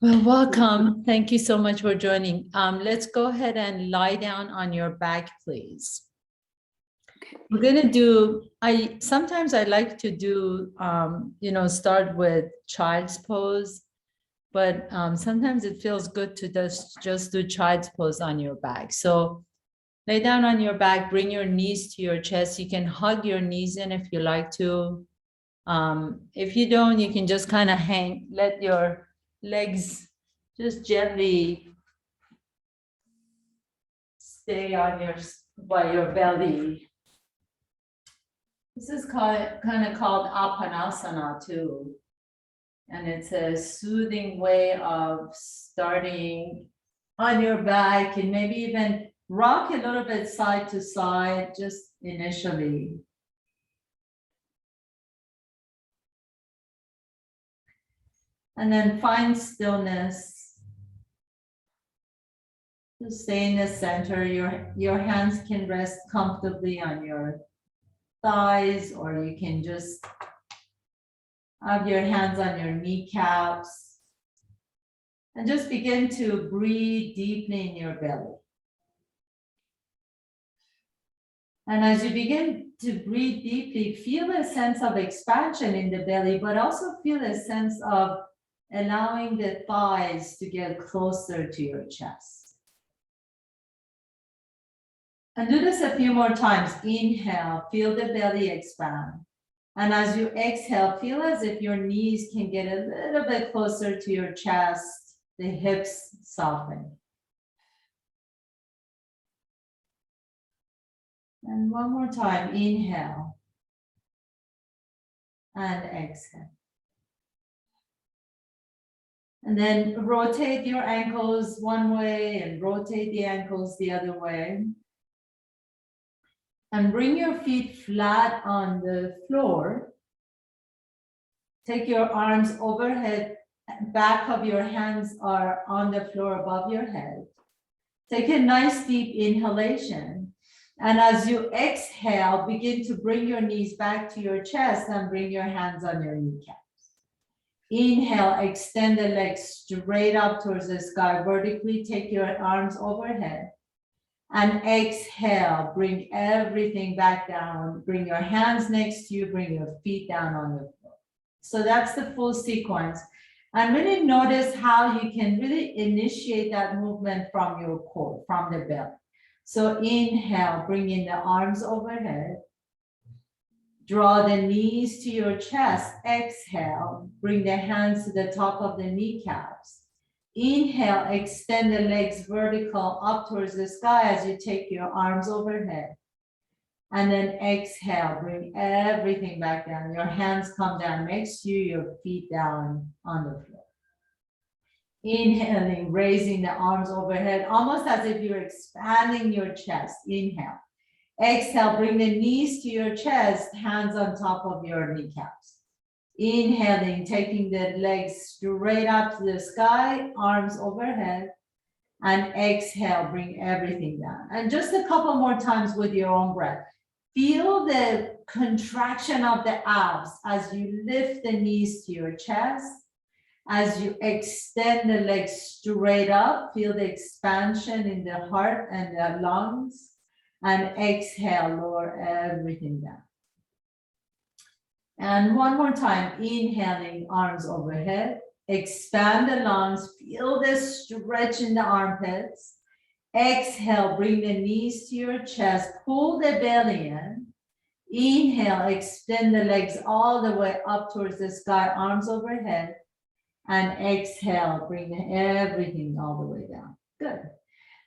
Well, welcome. Thank you so much for joining. Let's go ahead and lie down on your back, please. We're gonna do, sometimes I like to do, start with child's pose, but sometimes it feels good to just do child's pose on your back. So lay down on your back, bring your knees to your chest. You can hug your knees in if you like to. If you don't, you can just kind of let your legs just gently stay on by your belly. This is kind of called apanasana too. And it's a soothing way of starting on your back and maybe even rock a little bit side to side just initially. And then find stillness. Just stay in the center. Your hands can rest comfortably on your thighs, or you can just have your hands on your kneecaps. And just begin to breathe deeply in your belly. And as you begin to breathe deeply, feel a sense of expansion in the belly, but also feel a sense of allowing the thighs to get closer to your chest. And do this a few more times. Inhale, feel the belly expand. And as you exhale, feel as if your knees can get a little bit closer to your chest, the hips soften. And one more time, inhale and exhale. And then rotate your ankles one way and rotate the ankles the other way. And bring your feet flat on the floor. Take your arms overhead, back of your hands are on the floor above your head. Take a nice deep inhalation. And as you exhale, begin to bring your knees back to your chest and bring your hands on your kneecaps. Inhale, extend the legs straight up towards the sky vertically. Take your arms overhead. And exhale, bring everything back down. Bring your hands next to you, bring your feet down on the floor. So that's the full sequence. And really notice how you can really initiate that movement from your core, from the belly. So inhale, bring in the arms overhead. Draw the knees to your chest. Exhale, bring the hands to the top of the kneecaps. Inhale, extend the legs vertical up towards the sky as you take your arms overhead. And then exhale, bring everything back down. Your hands come down next to you, your feet down on the floor. Inhaling, raising the arms overhead, almost as if you're expanding your chest. Inhale. Exhale, bring the knees to your chest, hands on top of your kneecaps. Inhaling, taking the legs straight up to the sky, arms overhead. And exhale, bring everything down. And just a couple more times with your own breath. Feel the contraction of the abs as you lift the knees to your chest. As you extend the legs straight up, feel the expansion in the heart and the lungs. And exhale, lower everything down. And one more time, inhaling, arms overhead. Expand the lungs, feel the stretch in the armpits. Exhale, bring the knees to your chest, pull the belly in. Inhale, extend the legs all the way up towards the sky, arms overhead. And exhale, bring everything all the way down. Good.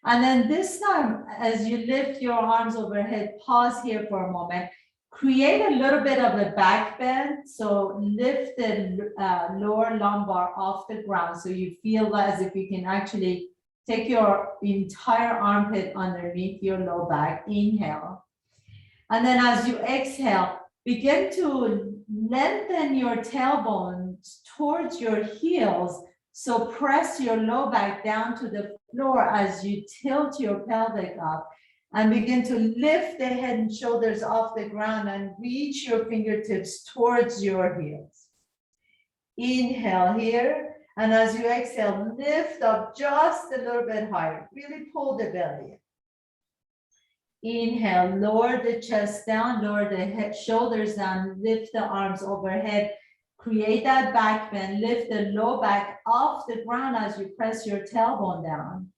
And then this time, as you lift your arms overhead, pause here for a moment. Create a little bit of a back bend. So lift the lower lumbar off the ground so you feel as if you can actually take your entire armpit underneath your low back. Inhale. And then as you exhale, begin to lengthen your tailbones towards your heels. So press your low back down to the floor as you tilt your pelvic up. And begin to lift the head and shoulders off the ground and reach your fingertips towards your heels. Inhale here. And as you exhale, lift up just a little bit higher. Really pull the belly in. Inhale, lower the chest down, lower the head, shoulders down, lift the arms overhead. Create that back bend, lift the low back off the ground as you press your tailbone down.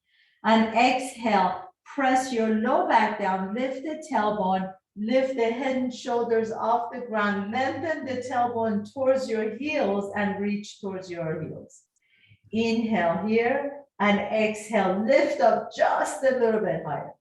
And exhale, press your low back down, lift the tailbone, lift the head and shoulders off the ground, lengthen the tailbone towards your heels and reach towards your heels. Inhale here and exhale, lift up just a little bit higher.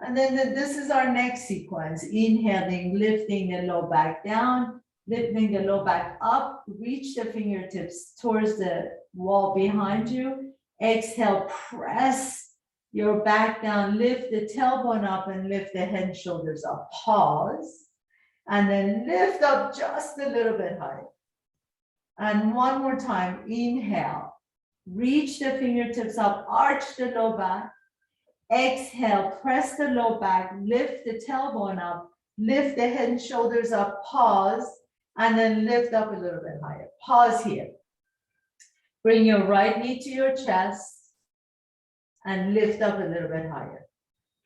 And then this is our next sequence. Inhaling, lifting the low back down, lifting the low back up, reach the fingertips towards the wall behind you. Exhale, press your back down, lift the tailbone up and lift the head and shoulders up. Pause, and then lift up just a little bit higher. And one more time, inhale, reach the fingertips up, arch the low back. Exhale, press the low back, lift the tailbone up, lift the head and shoulders up, pause, and then lift up a little bit higher. Pause here. Bring your right knee to your chest and lift up a little bit higher.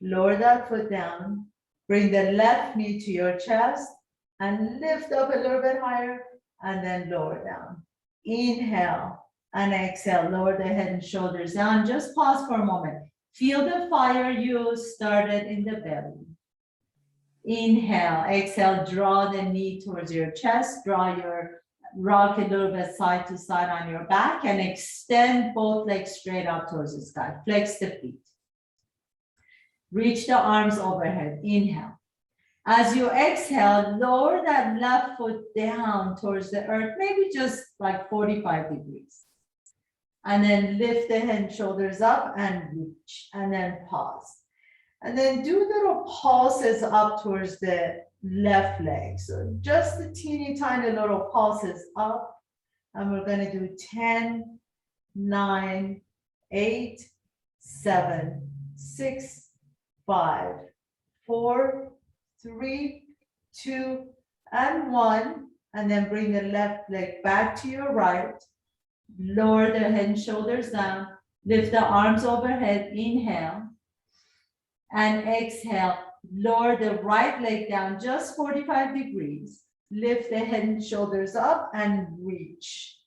Lower that foot down. Bring the left knee to your chest and lift up a little bit higher and then lower down. Inhale and exhale, lower the head and shoulders down. Just pause for a moment. Feel the fire you started in the belly. Inhale, exhale, draw the knee towards your chest, rock a little bit side to side on your back and extend both legs straight up towards the sky. Flex the feet. Reach the arms overhead, inhale. As you exhale, lower that left foot down towards the earth, maybe just like 45 degrees. And then lift the head and shoulders up and reach, and then pause. And then do little pulses up towards the left leg. So just the teeny tiny little pulses up. And we're going to do 10, 9, 8, 7, 6, 5, 4, 3, 2, and 1. And then bring the left leg back to your right. Lower the head and shoulders down. Lift the arms overhead. Inhale. And exhale. Lower the right leg down just 45 degrees. Lift the head and shoulders up and reach.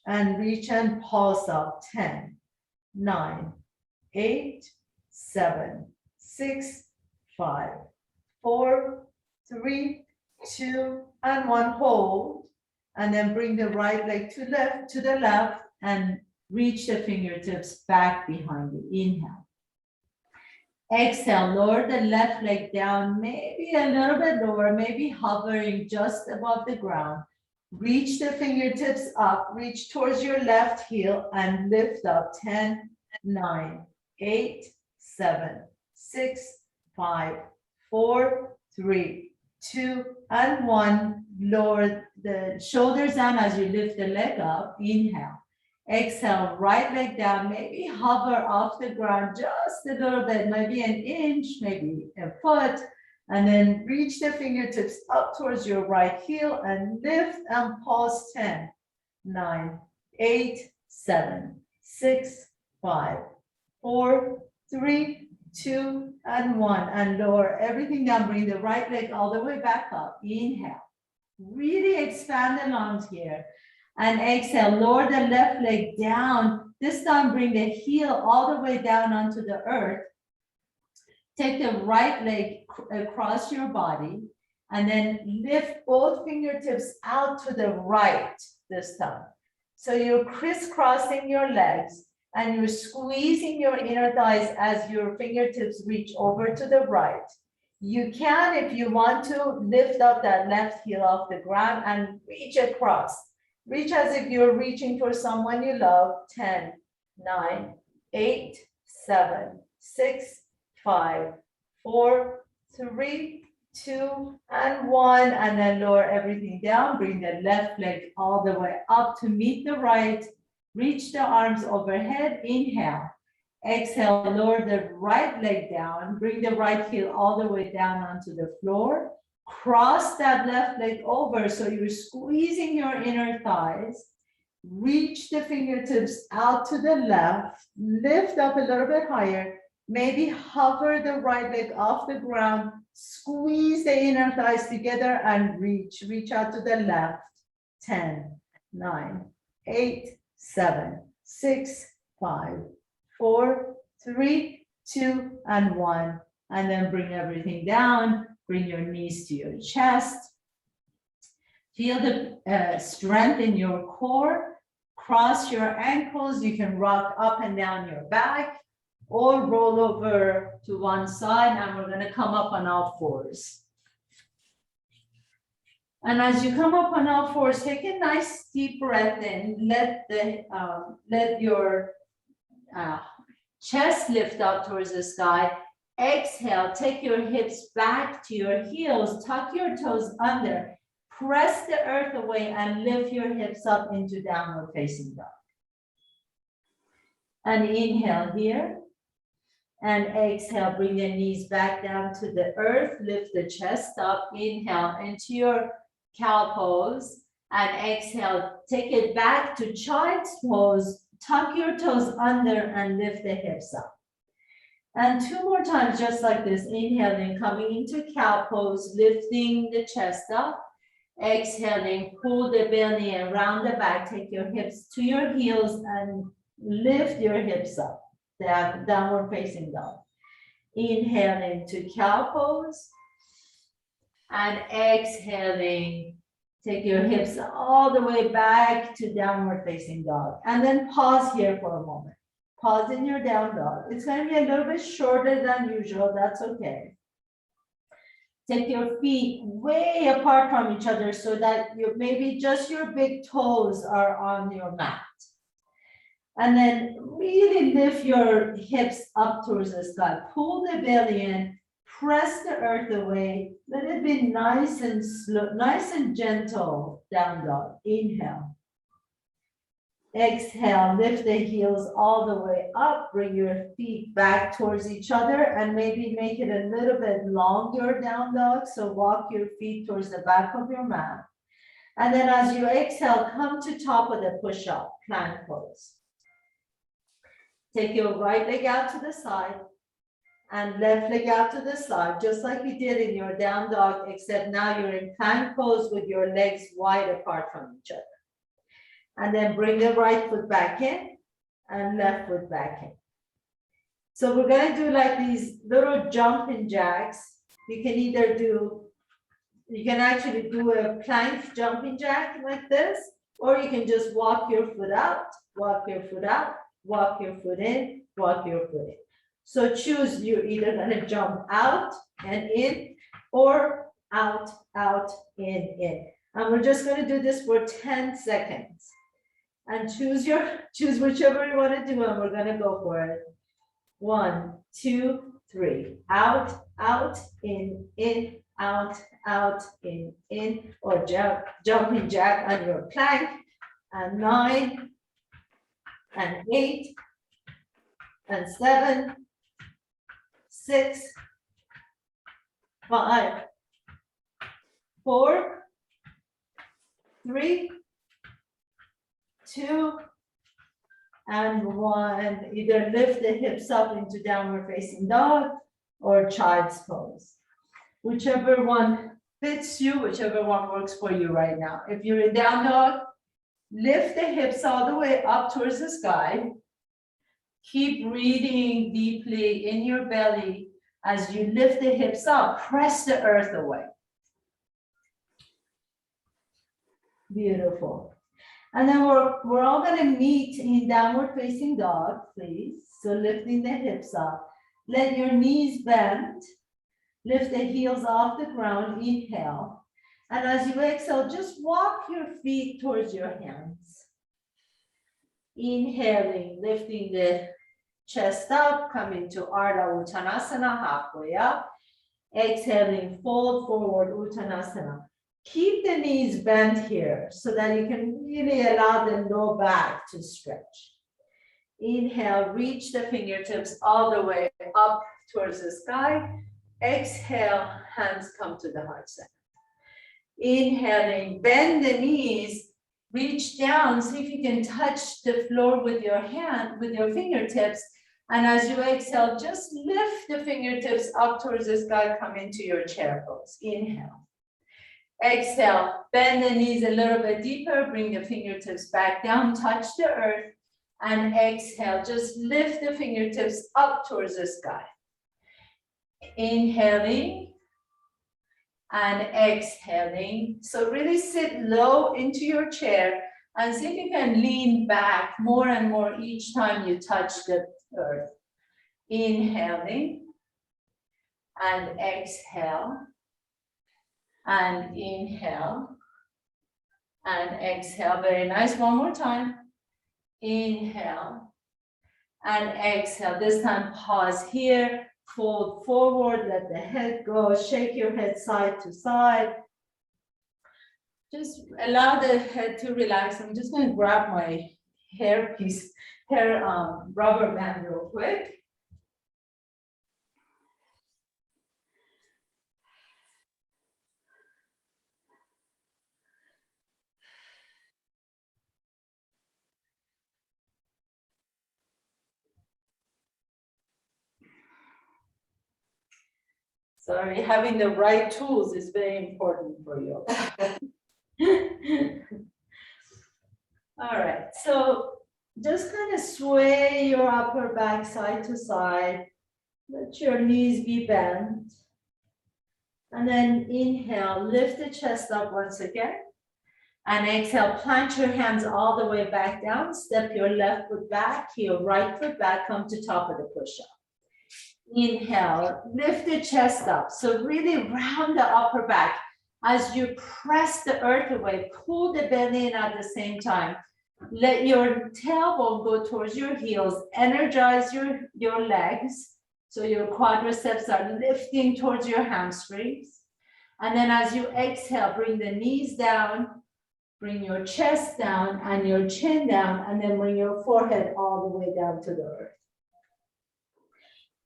And reach and pulse up. 10, 9, 8, 7, 6, 5, 4, 3, 2, and 1. Hold. And then bring the right leg to the left and reach the fingertips back behind you. Inhale. Exhale, lower the left leg down, maybe a little bit lower, maybe hovering just above the ground. Reach the fingertips up, reach towards your left heel and lift up. 10, 9, 8, 7, 6, 5, 4, 3, 2, and 1. Lower the shoulders down as you lift the leg up. Inhale. Exhale, right leg down, maybe hover off the ground just a little bit, maybe an inch, maybe a foot, and then reach the fingertips up towards your right heel and lift and pause. 10, 9, 8, 7, 6, 5, 4, 3, 2, and 1. And lower everything down. Bring the right leg all the way back up. Inhale. Really expand the lungs here. And exhale, lower the left leg down. This time, bring the heel all the way down onto the earth. Take the right leg across your body and then lift both fingertips out to the right this time. So you're crisscrossing your legs and you're squeezing your inner thighs as your fingertips reach over to the right. You can, if you want to, lift up that left heel off the ground and reach across. Reach as if you're reaching for someone you love. 10, 9, 8, 7, 6, 5, 4, 3, 2, and 1. And then lower everything down. Bring the left leg all the way up to meet the right. Reach the arms overhead. Inhale. Exhale, lower the right leg down. Bring the right heel all the way down onto the floor. Cross that left leg over so you're squeezing your inner thighs. Reach the fingertips out to the left, lift up a little bit higher, maybe hover the right leg off the ground, squeeze the inner thighs together and reach out to the left. 10, 9, 8, 7, 6, 5, 4, 3, 2, and 1. And then bring everything down, bring your knees to your chest. Feel the strength in your core. Cross your ankles. You can rock up and down your back or roll over to one side, and we're going to come up on all fours. And as you come up on all fours, take a nice deep breath in. Let your chest lift up towards the sky. Exhale, take your hips back to your heels, tuck your toes under. Press the earth away and lift your hips up into downward facing dog. And inhale here. And exhale, bring the knees back down to the earth. Lift the chest up. Inhale into your cow pose. And exhale, take it back to child's pose. Tuck your toes under and lift the hips up. And 2 more times, just like this. Inhaling, coming into cow pose, lifting the chest up. Exhaling, pull the belly and round the back. Take your hips to your heels and lift your hips up. Downward facing dog. Inhaling to cow pose. And exhaling, take your hips all the way back to downward facing dog. And then pause here for a moment. Pause in your down dog. It's going to be a little bit shorter than usual. That's okay. Take your feet way apart from each other so that maybe just your big toes are on your mat. And then really lift your hips up towards the sky. Pull the belly in, press the earth away. Let it be nice and slow, nice and gentle down dog. Inhale. Exhale, lift the heels all the way up, bring your feet back towards each other and maybe make it a little bit longer down dog. So walk your feet towards the back of your mat. And then as you exhale, come to top of the push-up, plank pose. Take your right leg out to the side and left leg out to the side, just like you did in your down dog, except now you're in plank pose with your legs wide apart from each other. And then bring the right foot back in and left foot back in. So we're going to do like these little jumping jacks. You can actually do a plank jumping jack like this, or you can just walk your foot out, walk your foot out, walk your foot in, walk your foot in. So choose, you're either going to jump out and in, or out, in. And we're just going to do this for 10 seconds. And choose whichever you want to do, and we're going to go for it. 1, 2, 3. Out, in, out, in, or jumping jack on your plank. And 9, and 8, and 7, 6, 5, 4, 3, 2, and 1. Either lift the hips up into downward facing dog or child's pose. Whichever one fits you, whichever one works for you right now. If you're in down dog, lift the hips all the way up towards the sky. Keep breathing deeply in your belly as you lift the hips up. Press the earth away. Beautiful. And then we're all going to meet in downward facing dog, please. So lifting the hips up. Let your knees bend. Lift the heels off the ground. Inhale. And as you exhale, just walk your feet towards your hands. Inhaling, lifting the chest up, coming to Ardha Uttanasana, halfway up. Exhaling, fold forward, Uttanasana. Keep the knees bent here so that you can really allow the low back to stretch. Inhale, reach the fingertips all the way up towards the sky. Exhale, hands come to the heart center. Inhaling, bend the knees, Reach down, see if you can touch the floor with your hand, with your fingertips. And as you exhale, just lift the fingertips up towards the sky, come into your chair pose. Inhale. Exhale, bend the knees a little bit deeper, bring the fingertips back down, touch the earth, and exhale, just lift the fingertips up towards the sky. Inhaling and exhaling. So really sit low into your chair and see if you can lean back more and more each time you touch the earth. Inhaling and exhale. And inhale and exhale. Very nice. One more time. Inhale and exhale. This time pause here, fold forward, let the head go, shake your head side to side. Just allow the head to relax. I'm just going to grab my hair rubber band real quick. Sorry, having the right tools is very important for you. All right, so just kind of sway your upper back side to side. Let your knees be bent. And then inhale, lift the chest up once again. And exhale, plant your hands all the way back down. Step your left foot back, heel right foot back, come to top of the push-up. Inhale, lift the chest up. So really round the upper back. As you press the earth away, pull the belly in at the same time. Let your tailbone go towards your heels. Energize your legs. So your quadriceps are lifting towards your hamstrings. And then as you exhale, bring the knees down, bring your chest down and your chin down, and then bring your forehead all the way down to the earth.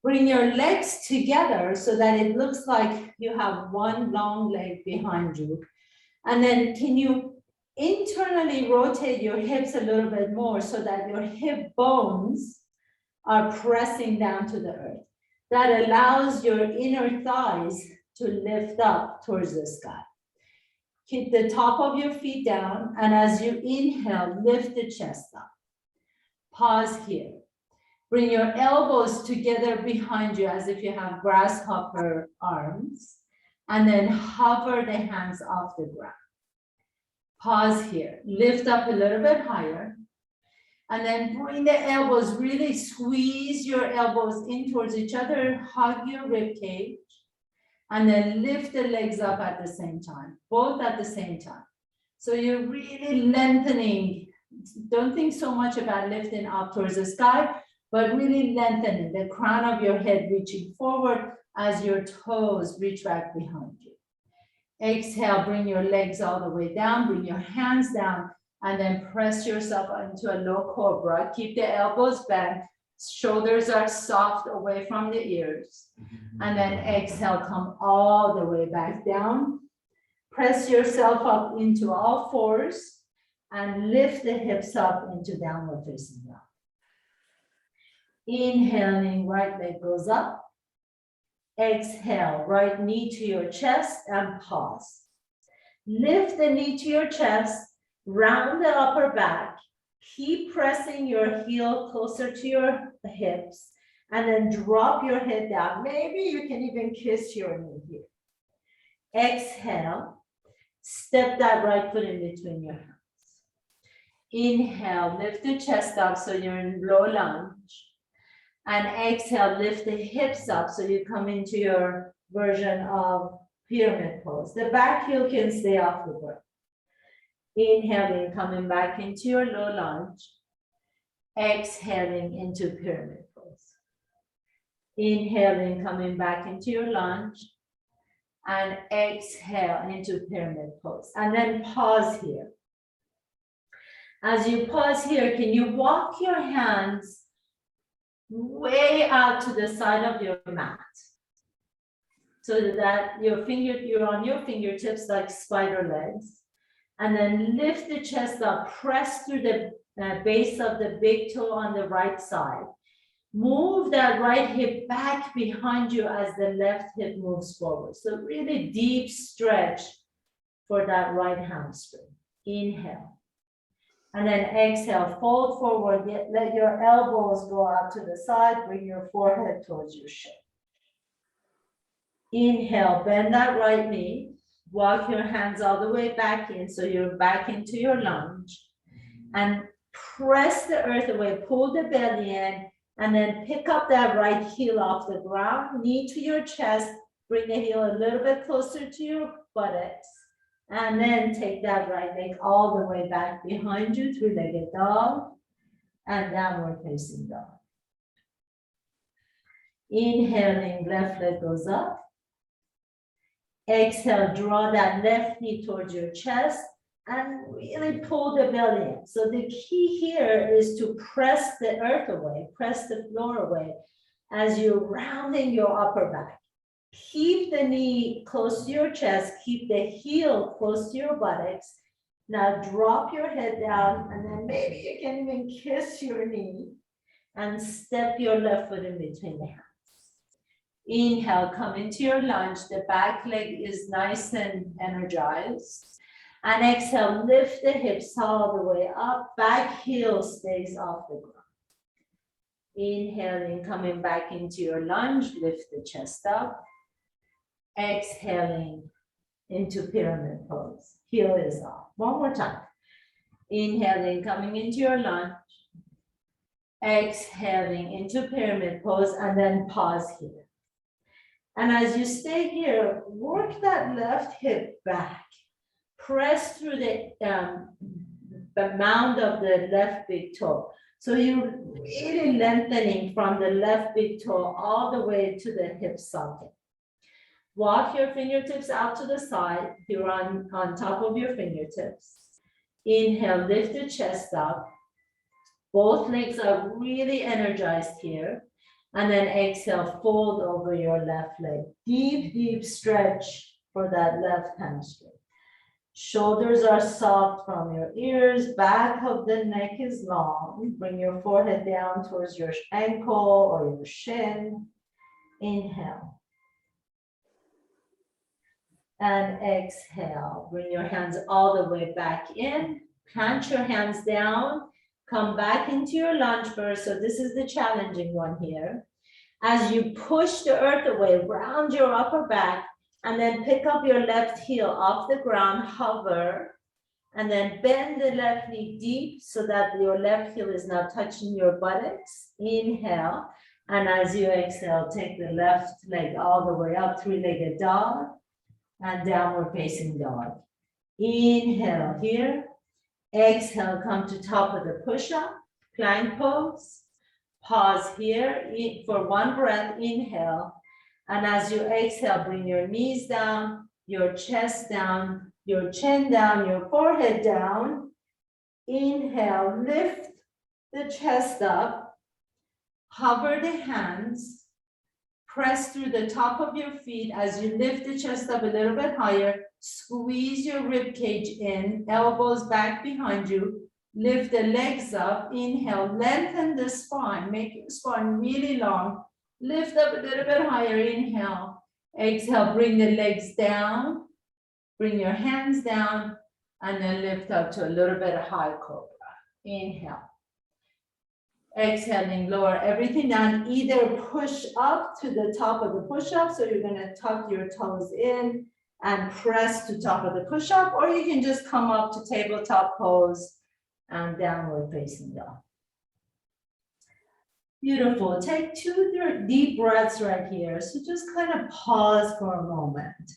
Bring your legs together so that it looks like you have one long leg behind you. And then can you internally rotate your hips a little bit more so that your hip bones are pressing down to the earth. That allows your inner thighs to lift up towards the sky. Keep the top of your feet down, and as you inhale, lift the chest up. Pause here. Bring your elbows together behind you as if you have grasshopper arms, and then hover the hands off the ground. Pause here. Lift up a little bit higher, and then bring the elbows, really squeeze your elbows in towards each other, hug your rib cage, and then lift the legs up at the same time, both at the same time. So you're really lengthening. Don't think so much about lifting up towards the sky, but really lengthening the crown of your head, reaching forward as your toes reach back behind you. Exhale, bring your legs all the way down, bring your hands down, and then press yourself into a low cobra. Keep the elbows bent, shoulders are soft away from the ears. And then exhale, come all the way back down. Press yourself up into all fours and lift the hips up into downward facing dog. Inhaling, right leg goes up. Exhale, right knee to your chest and pause. Lift the knee to your chest, round the upper back. Keep pressing your heel closer to your hips, and then drop your head down. Maybe you can even kiss your knee here. Exhale, step that right foot in between your hands. Inhale, lift the chest up so you're in low lunge. And exhale, lift the hips up so you come into your version of pyramid pose. The back heel can stay off the ground. Inhaling, coming back into your low lunge. Exhaling into pyramid pose. Inhaling, coming back into your lunge. And exhale into pyramid pose. And then pause here. As you pause here, can you walk your hands way out to the side of your mat, so that you're on your fingertips like spider legs, And then lift the chest up, press through the base of the big toe on the right side. Move that right hip back behind you as the left hip moves forward. So really deep stretch for that right hamstring. Inhale. And then exhale, fold forward, let your elbows go out to the side, bring your forehead towards your shin. Inhale, bend that right knee, walk your hands all the way back in, so you're back into your lunge. And press the earth away, pull the belly in, and then pick up that right heel off the ground, knee to your chest, bring the heel a little bit closer to your buttocks. And then take that right leg all the way back behind you, three-legged dog, and downward facing dog. Inhaling, left leg goes up. Exhale, draw that left knee towards your chest and really pull the belly in. So the key here is to press the earth away, press the floor away as you're rounding your upper back. Keep the knee close to your chest, keep the heel close to your buttocks. Now drop your head down, and then maybe you can even kiss your knee and step your left foot in between the hands. Inhale, come into your lunge. The back leg is nice and energized. And exhale, lift the hips all the way up. Back heel stays off the ground. Inhaling, coming back into your lunge, lift the chest up. Exhaling into pyramid pose. Heel is off. One more time. Inhaling, coming into your lunge. Exhaling into pyramid pose, and then pause here. And as you stay here, work that left hip back. Press through the mound of the left big toe. So you're really lengthening from the left big toe all the way to the hip socket. Walk your fingertips out to the side. You're on top of your fingertips. Inhale, lift the chest up. Both legs are really energized here. And then exhale, fold over your left leg. Deep, deep stretch for that left hamstring. Shoulders are soft from your ears. Back of the neck is long. Bring your forehead down towards your ankle or your shin. Inhale. And exhale. Bring your hands all the way back in. Plant your hands down. Come back into your lunge first. So this is the challenging one here. As you push the earth away, round your upper back, and then pick up your left heel off the ground, hover, and then bend the left knee deep so that your left heel is now touching your buttocks. Inhale. And as you exhale, take the left leg all the way up, three-legged dog, and downward facing dog. Inhale here. Exhale, come to top of the push-up, plank pose. Pause here for one breath, inhale. And as you exhale, bring your knees down, your chest down, your chin down, your forehead down. Inhale, lift the chest up, hover the hands, press through the top of your feet as you lift the chest up a little bit higher. Squeeze your rib cage in, elbows back behind you. Lift the legs up, inhale, lengthen the spine, make your spine really long. Lift up a little bit higher, inhale. Exhale, bring the legs down, bring your hands down, and then lift up to a little bit of high cobra. Inhale. Exhaling, lower everything down, either push up to the top of the push-up, so you're gonna tuck your toes in and press to top of the push-up, or you can just come up to tabletop pose and downward facing dog. Beautiful. Take 2 deep breaths right here. So just kind of pause for a moment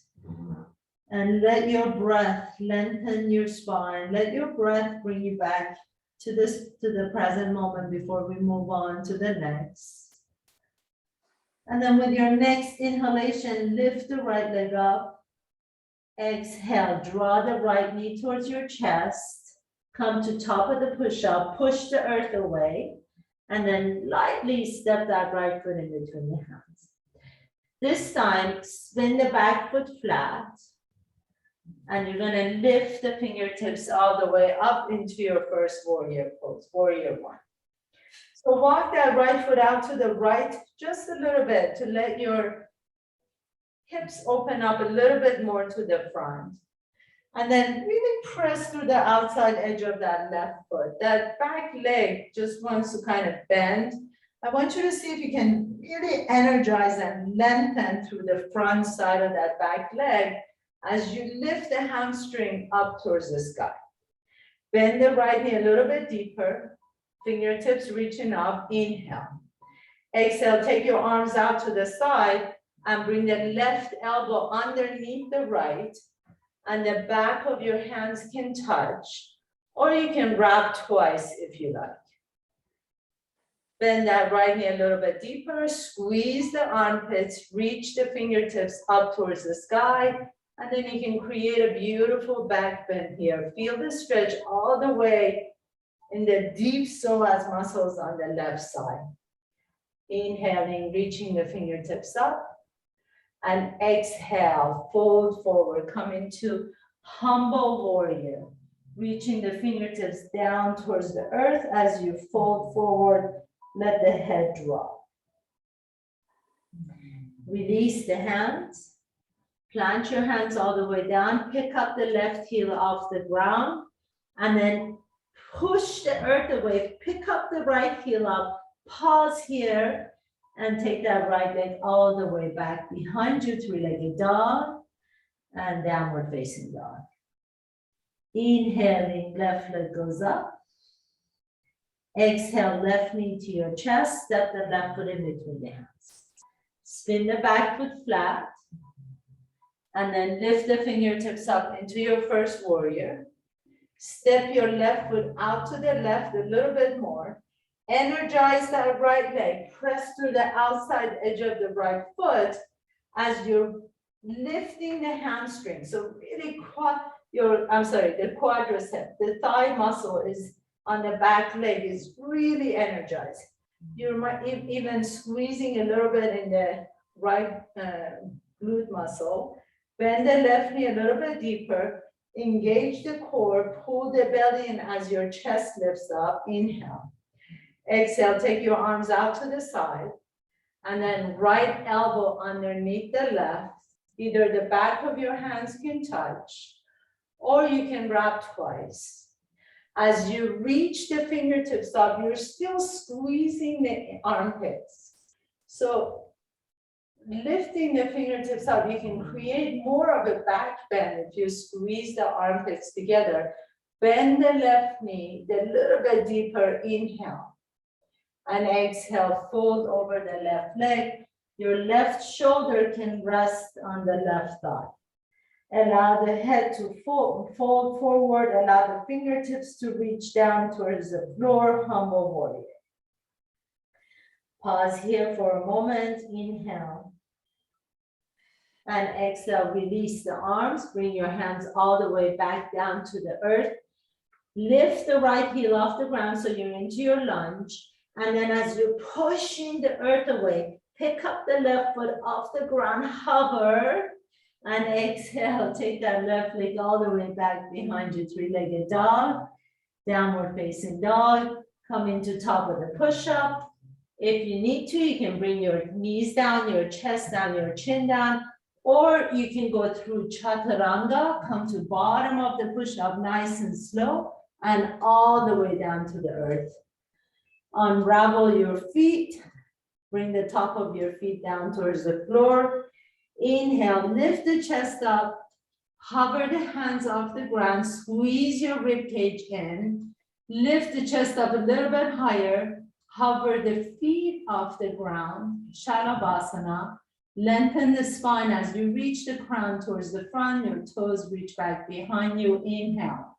and let your breath lengthen your spine. Let your breath bring you back to the present moment before we move on to the next. And then with your next inhalation, lift the right leg up. Exhale, draw the right knee towards your chest. Come to top of the push-up, push the earth away, and then lightly step that right foot in between the hands. This time, spin the back foot flat. And you're gonna lift the fingertips all the way up into your first warrior pose, warrior one. So walk that right foot out to the right just a little bit to let your hips open up a little bit more to the front. And then really press through the outside edge of that left foot. That back leg just wants to kind of bend. I want you to see if you can really energize and lengthen through the front side of that back leg as you lift the hamstring up towards the sky. Bend the right knee a little bit deeper, fingertips reaching up, inhale. Exhale, take your arms out to the side and bring the left elbow underneath the right, and the back of your hands can touch, or you can wrap twice if you like. Bend that right knee a little bit deeper, squeeze the armpits, reach the fingertips up towards the sky, and then you can create a beautiful back bend here. Feel the stretch all the way in the deep psoas muscles on the left side. Inhaling, reaching the fingertips up, and exhale, fold forward, come into humble warrior, reaching the fingertips down towards the earth as you fold forward, let the head drop. Release the hands, plant your hands all the way down, pick up the left heel off the ground, and then push the earth away, pick up the right heel up, pause here, and take that right leg all the way back behind you, three-legged dog, and downward facing dog. Inhaling, left leg goes up. Exhale, left knee to your chest, step the left foot in between the hands. Spin the back foot flat, and then lift the fingertips up into your first warrior. Step your left foot out to the left a little bit more. Energize that right leg, press through the outside edge of the right foot as you're lifting the hamstring. So really the quadricep, the thigh muscle is on the back leg is really energized. You're even squeezing a little bit in the right glute muscle. Bend the left knee a little bit deeper, engage the core, pull the belly in as your chest lifts up, inhale. Exhale, take your arms out to the side, and then right elbow underneath the left. Either the back of your hands can touch, or you can wrap twice. As you reach the fingertips up, you're still squeezing the armpits. So lifting the fingertips up, you can create more of a back bend if you squeeze the armpits together. Bend the left knee a little bit deeper, inhale. And exhale, fold over the left leg. Your left shoulder can rest on the left thigh. Allow the head to fold forward, allow the fingertips to reach down towards the floor, humble warrior. Pause here for a moment, inhale. And exhale, release the arms, bring your hands all the way back down to the earth. Lift the right heel off the ground so you're into your lunge. And then as you're pushing the earth away, pick up the left foot off the ground, hover, and exhale, take that left leg all the way back behind you, three-legged dog, downward facing dog, come into top of the push-up. If you need to, you can bring your knees down, your chest down, your chin down, or you can go through chaturanga, come to bottom of the push-up, nice and slow, and all the way down to the earth. Unravel your feet, bring the top of your feet down towards the floor. Inhale, lift the chest up, hover the hands off the ground, squeeze your rib cage in, lift the chest up a little bit higher, hover the feet off the ground, Shalabhasana, lengthen the spine as you reach the crown towards the front, your toes reach back behind you, inhale.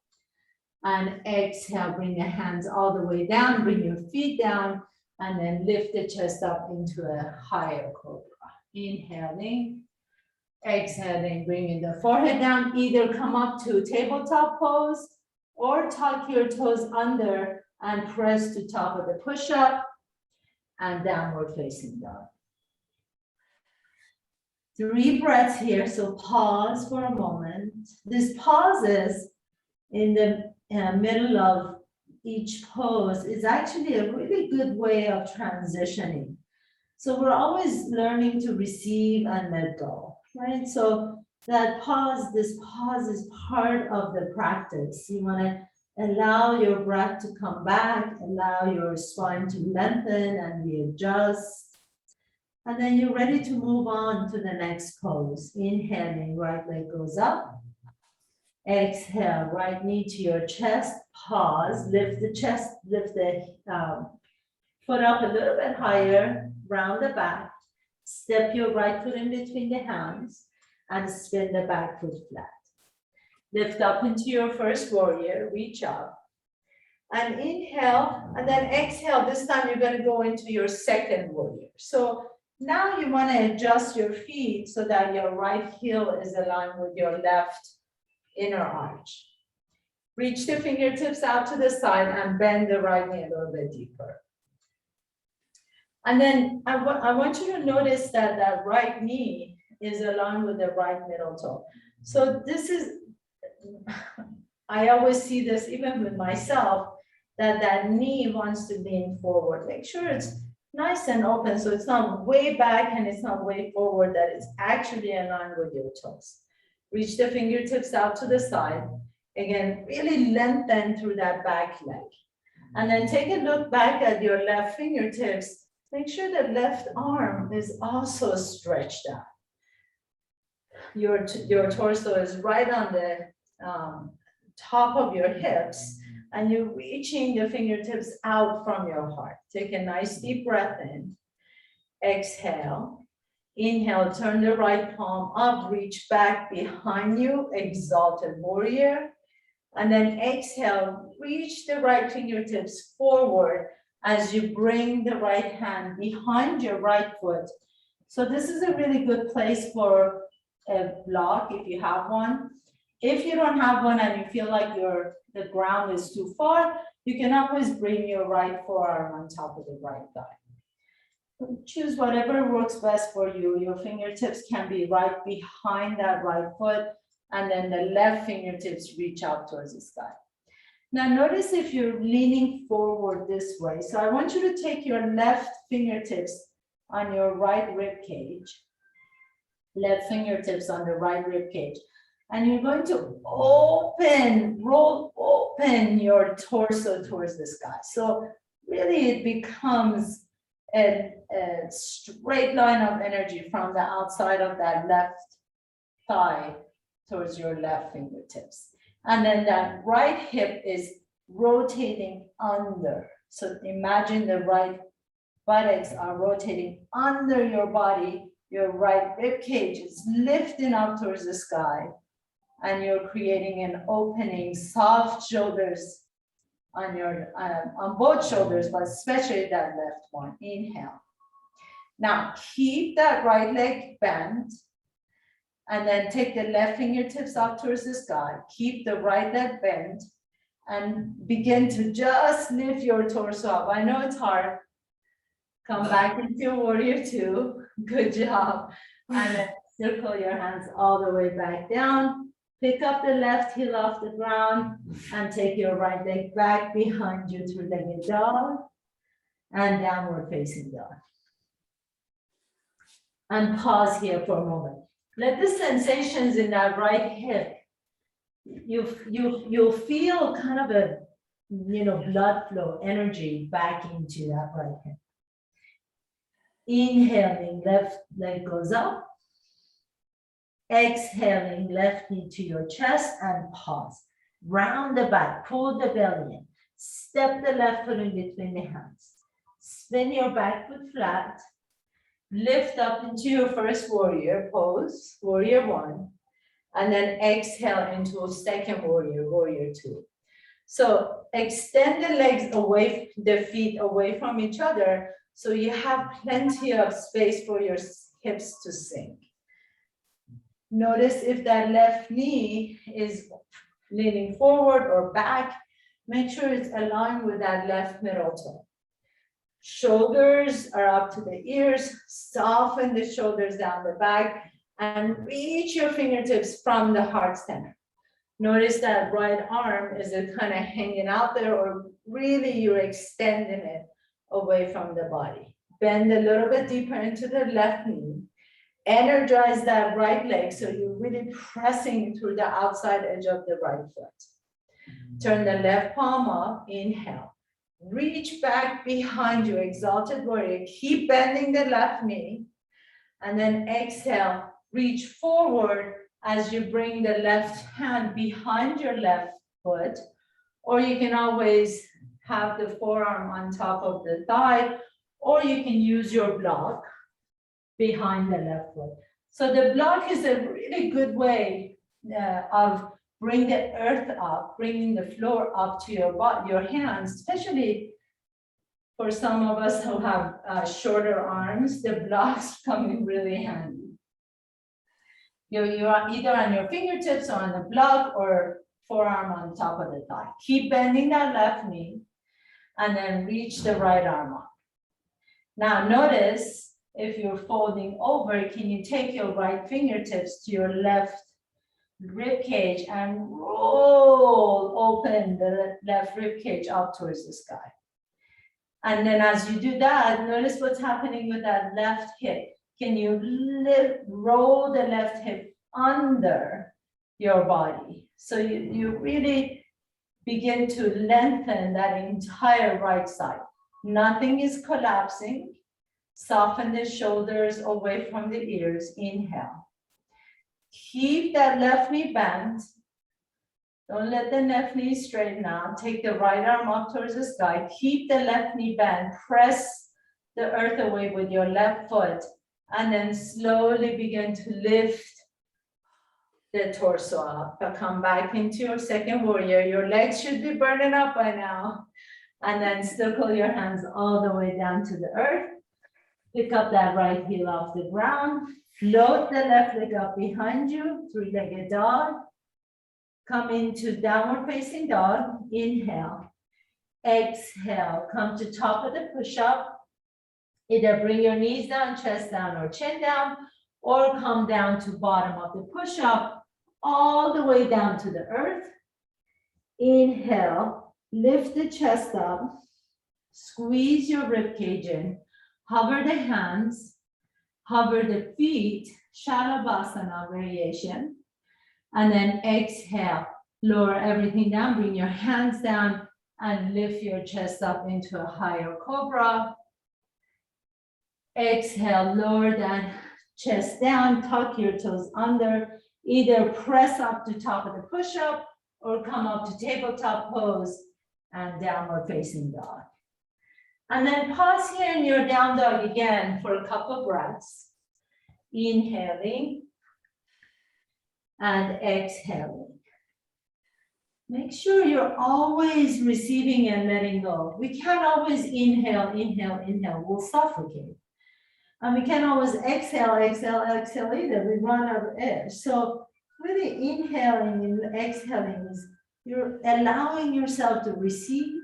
And exhale, bring the hands all the way down, bring your feet down, and then lift the chest up into a higher cobra. Inhaling, exhaling, bringing the forehead down, either come up to tabletop pose or tuck your toes under and press to top of the push-up and downward facing dog. 3 breaths here, so pause for a moment. This pauses in the middle of each pose is actually a really good way of transitioning. So we're always learning to receive and let go, right? So that pause, this pause is part of the practice. You want to allow your breath to come back, allow your spine to lengthen and readjust. And then you're ready to move on to the next pose. Inhaling, right leg goes up. Exhale, right knee to your chest, pause, lift the chest, lift the foot up a little bit higher, round the back, step your right foot in between the hands, and spin the back foot flat. Lift up into your first warrior, reach up, and inhale, and then exhale. This time you're going to go into your second warrior. So now you want to adjust your feet so that your right heel is aligned with your left inner arch. Reach the fingertips out to the side and bend the right knee a little bit deeper. And then I want you to notice that that right knee is aligned with the right middle toe. So this is, I always see this even with myself, that knee wants to lean forward. Make sure it's nice and open so it's not way back and it's not way forward, that it's actually aligned with your toes. Reach the fingertips out to the side. Again, really lengthen through that back leg. And then take a look back at your left fingertips. Make sure that left arm is also stretched out. Your torso is right on the top of your hips, and you're reaching the fingertips out from your heart. Take a nice deep breath in. Exhale. Inhale, turn the right palm up, reach back behind you, exalted warrior. And then exhale, reach the right fingertips forward as you bring the right hand behind your right foot. So this is a really good place for a block if you have one. If you don't have one and you feel like the ground is too far, you can always bring your right forearm on top of the right thigh. Choose whatever works best for you. Your fingertips can be right behind that right foot, and then the left fingertips reach out towards the sky. Now notice if you're leaning forward this way. So I want you to take your left fingertips on your right rib cage, left fingertips on the right rib cage, and you're going to roll open your torso towards the sky. So really it becomes a straight line of energy from the outside of that left thigh towards your left fingertips. And then that right hip is rotating under. So imagine the right buttocks are rotating under your body. Your right rib cage is lifting up towards the sky. And you're creating an opening, soft shoulders on both shoulders, but especially that left one. Inhale. Now keep that right leg bent, and then take the left fingertips up towards the sky. Keep the right leg bent, and begin to just lift your torso up. I know it's hard. Come back into warrior two. Good job. And then circle your hands all the way back down. Pick up the left heel off the ground and take your right leg back behind you, three-legged dog and downward facing dog. And pause here for a moment. Let the sensations in that right hip, you'll feel kind of a blood flow, energy back into that right hip. Inhaling, left leg goes up. Exhaling, left knee to your chest and pause. Round the back, pull the belly in. Step the left foot in between the hands. Spin your back foot flat. Lift up into your first warrior pose, warrior one. And then exhale into a second warrior, warrior two. So extend the legs away, the feet away from each other, so you have plenty of space for your hips to sink. Notice if that left knee is leaning forward or back, make sure it's aligned with that left middle toe. Shoulders are up to the ears, soften the shoulders down the back, And reach your fingertips from the heart center. Notice that right arm, is it kind of hanging out there, or really you're extending it away from the body. Bend a little bit deeper into the left knee. Energize that right leg so you're really pressing through the outside edge of the right foot. Turn the left palm up, inhale. Reach back behind you, exalted warrior. Keep bending the left knee. And then exhale, reach forward as you bring the left hand behind your left foot, or you can always have the forearm on top of the thigh, or you can use your block behind the left foot. So the block is a really good way of bring the earth up, bringing the floor up to your body, your hands, especially for some of us who have shorter arms, the blocks come in really handy. You are either on your fingertips or on the block, or forearm on top of the thigh. Keep bending that left knee and then reach the right arm up. Now notice, if you're folding over, can you take your right fingertips to your left rib cage and roll open the left rib cage up towards the sky. And then as you do that, notice what's happening with that left hip. Can you roll the left hip under your body? So you really begin to lengthen that entire right side. Nothing is collapsing. Soften the shoulders away from the ears. Inhale. Keep that left knee bent. Don't let the left knee straighten out. Take the right arm up towards the sky. Keep the left knee bent. Press the earth away with your left foot. And then slowly begin to lift the torso up. But come back into your second warrior. Your legs should be burning up by now. And then circle your hands all the way down to the earth. Pick up that right heel off the ground. Float the left leg up behind you. Three-legged dog. Come into downward facing dog. Inhale. Exhale. Come to top of the push-up. Either bring your knees down, chest down, or chin down, or come down to bottom of the push-up, all the way down to the earth. Inhale. Lift the chest up. Squeeze your rib cage in. Hover the hands. Hover the feet. Shalabhasana variation. And then exhale, lower everything down, bring your hands down and lift your chest up into a higher cobra. Exhale, lower that chest down, tuck your toes under, either press up to top of the push-up or come up to tabletop pose and downward facing dog. And then pause here in your down dog again for a couple breaths. Inhaling. And exhaling. Make sure you're always receiving and letting go. We can't always inhale, inhale, inhale. We'll suffocate. And we can't always exhale, exhale, exhale either. We run out of air. So really inhaling and exhaling is you're allowing yourself to receive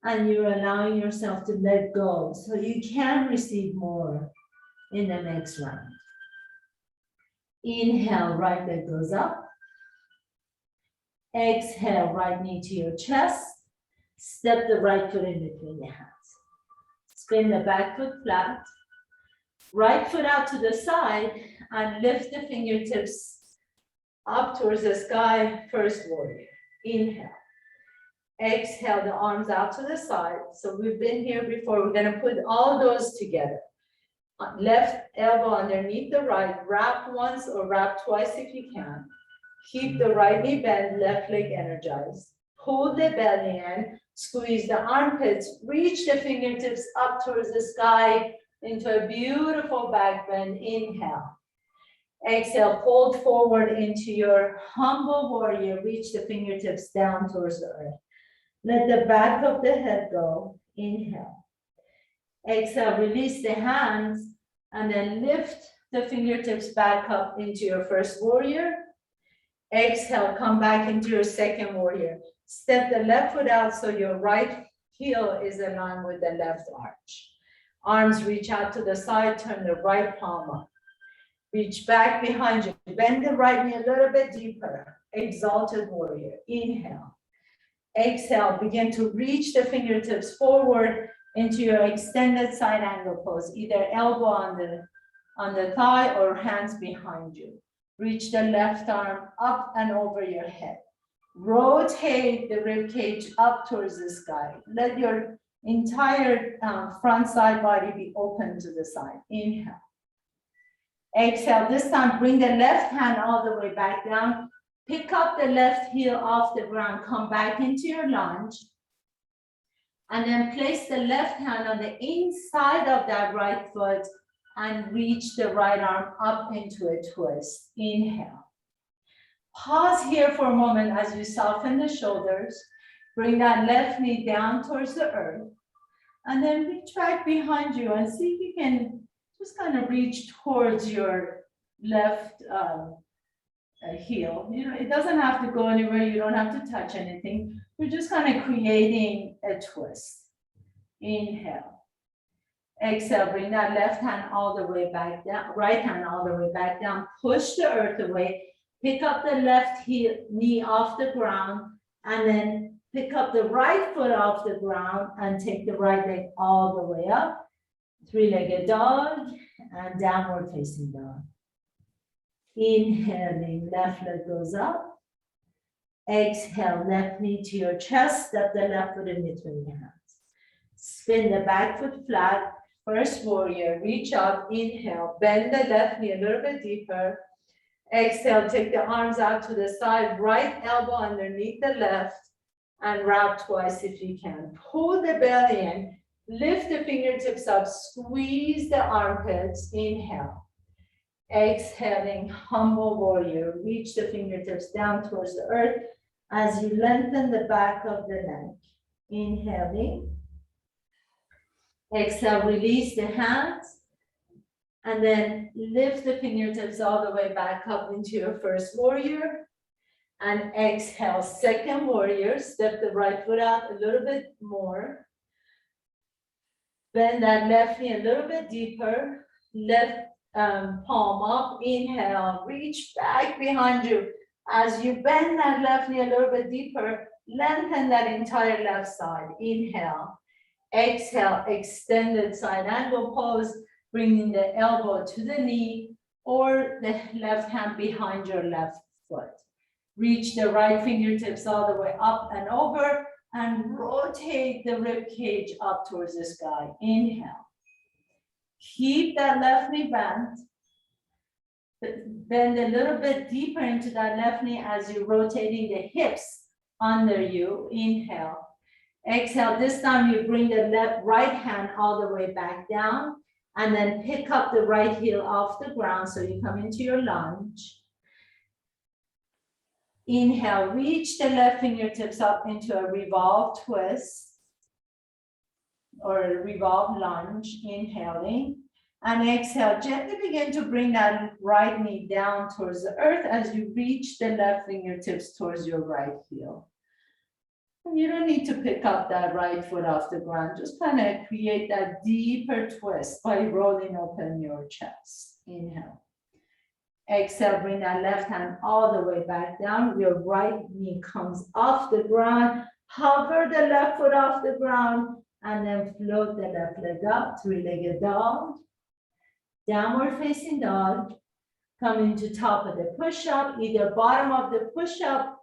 and you're allowing yourself to let go. So you can receive more in the next round. Inhale, right leg goes up. Exhale, right knee to your chest. Step the right foot in between the hands. Spin the back foot flat. Right foot out to the side and lift the fingertips up towards the sky, first warrior. Inhale. Exhale, the arms out to the side. So we've been here before. We're going to put all those together. Left elbow underneath the right, wrap once or wrap twice if you can. Keep the right knee bent, left leg energized. Pull the belly in, squeeze the armpits, reach the fingertips up towards the sky into a beautiful back bend. Inhale. Exhale, fold forward into your humble warrior. Reach the fingertips down towards the earth. Let the back of the head go. Inhale. Exhale, release the hands and then lift the fingertips back up into your first warrior. Exhale, come back into your second warrior. Step the left foot out so your right heel is aligned with the left arch. Arms reach out to the side, turn the right palm up. Reach back behind you. Bend the right knee a little bit deeper. Exalted warrior. Inhale. Exhale. Begin to reach the fingertips forward into your extended side angle pose. Either elbow on the thigh or hands behind you. Reach the left arm up and over your head. Rotate the rib cage up towards the sky. Let your entire front side body be open to the side. Inhale. Exhale. This time, bring the left hand all the way back down. Pick up the left heel off the ground. Come back into your lunge. And then place the left hand on the inside of that right foot and reach the right arm up into a twist. Inhale. Pause here for a moment as you soften the shoulders. Bring that left knee down towards the earth. And then reach back behind you and see if you can just kind of reach towards your left heel. You know, it doesn't have to go anywhere. You don't have to touch anything. We're just kind of creating a twist. Inhale. Exhale, bring that left hand all the way back down, right hand all the way back down. Push the earth away. Pick up the left heel, knee off the ground, and then pick up the right foot off the ground and take the right leg all the way up. Three-legged dog and downward facing dog. Inhaling, left leg goes up. Exhale, left knee to your chest, step the left foot in between your hands. Spin the back foot flat. First warrior, reach up, inhale, bend the left knee a little bit deeper. Exhale, take the arms out to the side, right elbow underneath the left, and wrap twice if you can. Pull the belly in, lift the fingertips up, squeeze the armpits, inhale. Exhaling, humble warrior, reach the fingertips down towards the earth as you lengthen the back of the neck. Inhaling. Exhale, release the hands. And then lift the fingertips all the way back up into your first warrior. And exhale, second warrior. Step the right foot out a little bit more. Bend that left knee a little bit deeper. Left palm up. Inhale, reach back behind you. As you bend that left knee a little bit deeper, lengthen that entire left side. Inhale. Exhale, extended side angle pose. Bringing the elbow to the knee or the left hand behind your left foot. Reach the right fingertips all the way up and over and rotate the rib cage up towards the sky. Inhale. Keep that left knee bent. Bend a little bit deeper into that left knee as you're rotating the hips under you. Inhale. Exhale. This time you bring the right hand all the way back down. And then pick up the right heel off the ground so you come into your lunge. Inhale, reach the left fingertips up into a revolve twist or a revolve lunge, inhaling. And exhale, gently begin to bring that right knee down towards the earth as you reach the left fingertips towards your right heel. You don't need to pick up that right foot off the ground. Just kind of create that deeper twist by rolling open your chest. Inhale. Exhale, bring that left hand all the way back down. Your right knee comes off the ground. Hover the left foot off the ground and then float the left leg up. Three-legged dog. Downward facing dog. Come into top of the push-up, either bottom of the push-up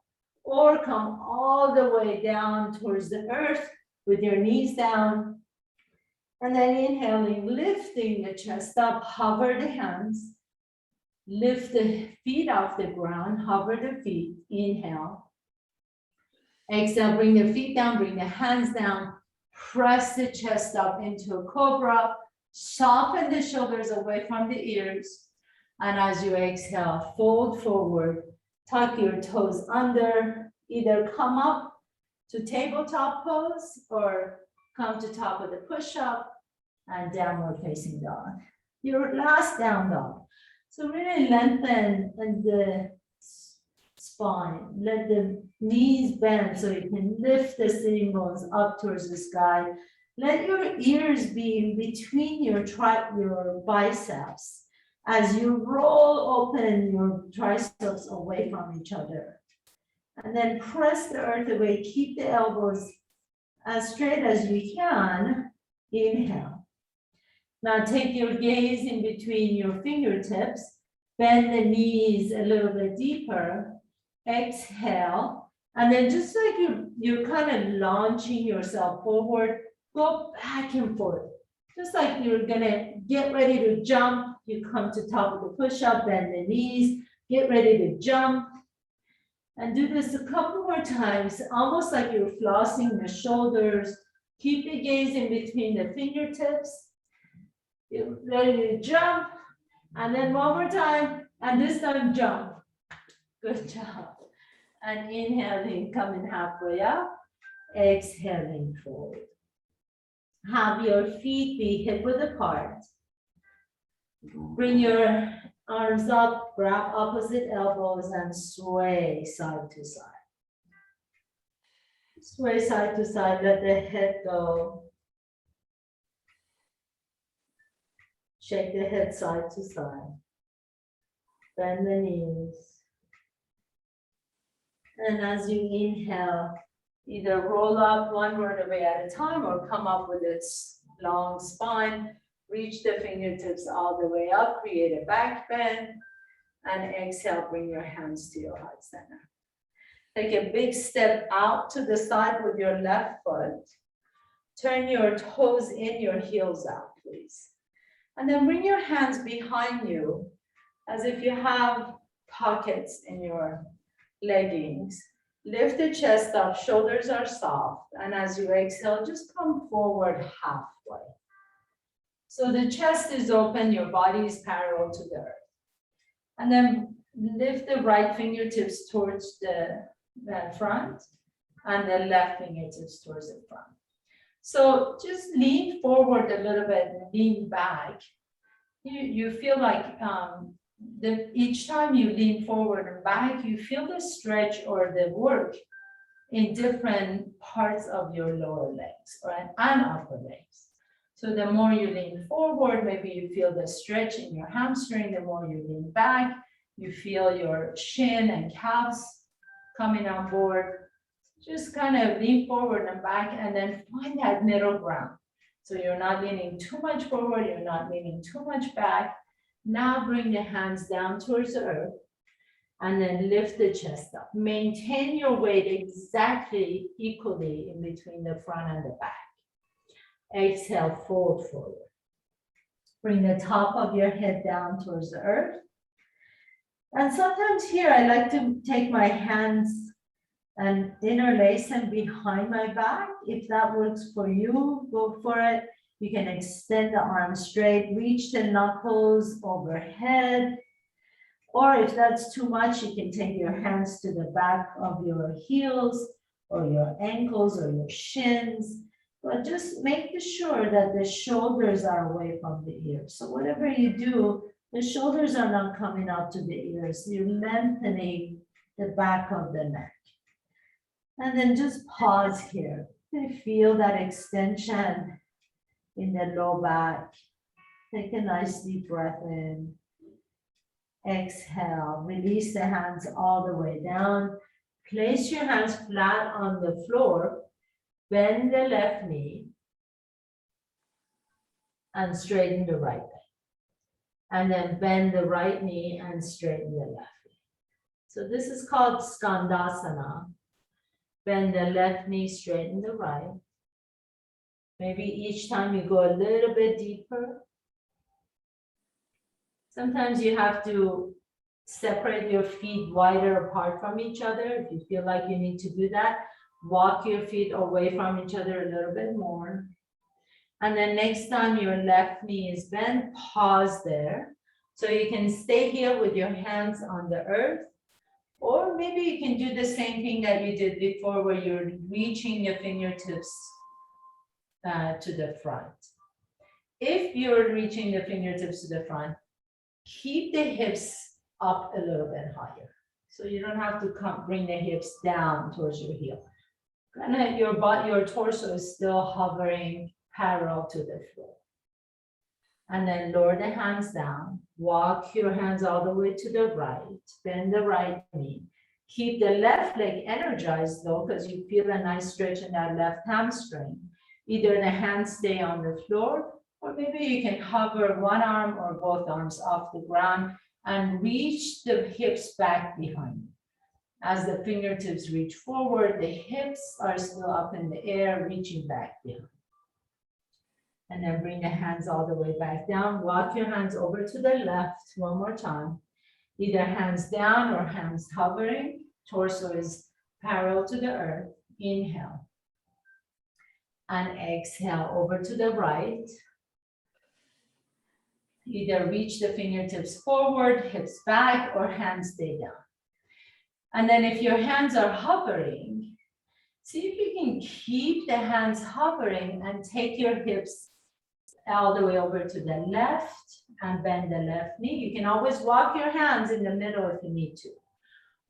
or come all the way down towards the earth with your knees down. And then inhaling, lifting the chest up, hover the hands. Lift the feet off the ground, hover the feet, inhale. Exhale, bring the feet down, bring the hands down. Press the chest up into a cobra. Soften the shoulders away from the ears. And as you exhale, fold forward. Tuck your toes under, either come up to tabletop pose or come to top of the push-up and downward facing dog. Your last down dog. So really lengthen the spine. Let the knees bend so you can lift the sitting bones up towards the sky. Let your ears be in between your biceps. as you roll open your triceps away from each other. And then press the earth away, keep the elbows as straight as you can. Inhale. Now take your gaze in between your fingertips, bend the knees a little bit deeper. Exhale, and then just like you're kind of launching yourself forward, go back and forth. Just like you're gonna get ready to jump, you come to top of the push-up, bend the knees, get ready to jump. And do this a couple more times, almost like you're flossing the shoulders. Keep the gaze in between the fingertips. You're ready to jump, and then one more time, and this time jump. Good job. And inhaling, coming halfway up, exhaling forward. Have your feet be hip width apart. Bring your arms up, grab opposite elbows, and sway side to side. Sway side to side, let the head go. Shake the head side to side. Bend the knees. And as you inhale, either roll up one vertebrae at a time or come up with a long spine. Reach the fingertips all the way up, create a back bend. And exhale, bring your hands to your heart center. Take a big step out to the side with your left foot. Turn your toes in, your heels out, please. And then bring your hands behind you as if you have pockets in your leggings. Lift the chest up, shoulders are soft. And as you exhale, just come forward halfway. So the chest is open, your body is parallel to the earth. And then lift the right fingertips towards the front and the left fingertips towards the front. So just lean forward a little bit and lean back. You feel like each time you lean forward and back, you feel the stretch or the work in different parts of your lower legs and upper legs. So the more you lean forward, maybe you feel the stretch in your hamstring. The more you lean back, you feel your shin and calves coming on board. Just kind of lean forward and back and then find that middle ground. So you're not leaning too much forward, you're not leaning too much back. Now bring the hands down towards the earth and then lift the chest up. Maintain your weight exactly equally in between the front and the back. Exhale, fold forward. Bring the top of your head down towards the earth. And sometimes here I like to take my hands and interlace them behind my back. If that works for you, go for it. You can extend the arms straight, reach the knuckles overhead. Or if that's too much, you can take your hands to the back of your heels or your ankles or your shins. But just make sure that the shoulders are away from the ears. So whatever you do, the shoulders are not coming out to the ears. You're lengthening the back of the neck. And then just pause here. Feel that extension in the low back. Take a nice deep breath in. Exhale, release the hands all the way down. Place your hands flat on the floor. Bend the left knee and straighten the right leg. And then bend the right knee and straighten the left knee. So this is called Skandasana. Bend the left knee, straighten the right. Maybe each time you go a little bit deeper. Sometimes you have to separate your feet wider apart from each other. If you feel like you need to do that, walk your feet away from each other a little bit more. And then next time your left knee is bent, pause there. So you can stay here with your hands on the earth. Or maybe you can do the same thing that you did before where you're reaching your fingertips to the front. If you're reaching the fingertips to the front, keep the hips up a little bit higher. So you don't have to bring the hips down towards your heel. And your torso is still hovering parallel to the floor. And then lower the hands down. Walk your hands all the way to the right. Bend the right knee. Keep the left leg energized though, because you feel a nice stretch in that left hamstring. Either the hands stay on the floor, or maybe you can hover one arm or both arms off the ground and reach the hips back behind you. As the fingertips reach forward, the hips are still up in the air, reaching back behind. And then bring the hands all the way back down. Walk your hands over to the left one more time. Either hands down or hands hovering. Torso is parallel to the earth. Inhale. And exhale over to the right. Either reach the fingertips forward, hips back, or hands stay down. And then if your hands are hovering, see if you can keep the hands hovering and take your hips all the way over to the left and bend the left knee. You can always walk your hands in the middle if you need to,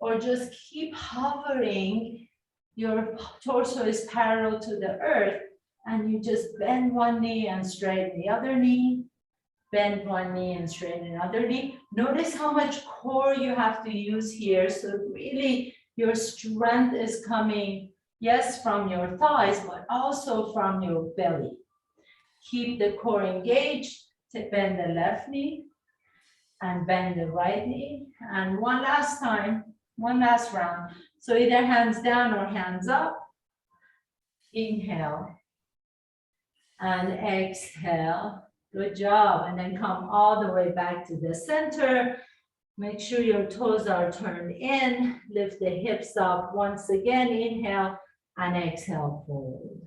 or just keep hovering. Your torso is parallel to the earth and you just bend one knee and straighten the other knee, bend one knee and straighten another knee. Notice how much core you have to use here. So really your strength is coming, yes, from your thighs, but also from your belly. Keep the core engaged to bend the left knee and bend the right knee. And one last time, one last round. So either hands down or hands up. Inhale and exhale. Good job. And then come all the way back to the center. Make sure your toes are turned in. Lift the hips up once again. Inhale and exhale, fold.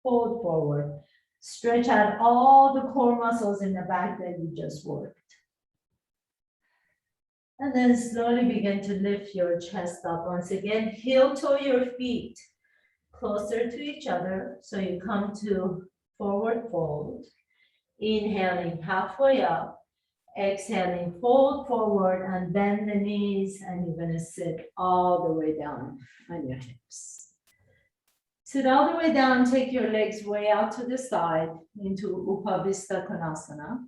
Fold forward. Stretch out all the core muscles in the back that you just worked. And then slowly begin to lift your chest up once again. Heel toe your feet closer to each other. So you come to forward fold. Inhaling halfway up. Exhaling, fold forward and bend the knees. And you're going to sit all the way down on your hips. Sit all the way down, take your legs way out to the side into Upavista Konasana.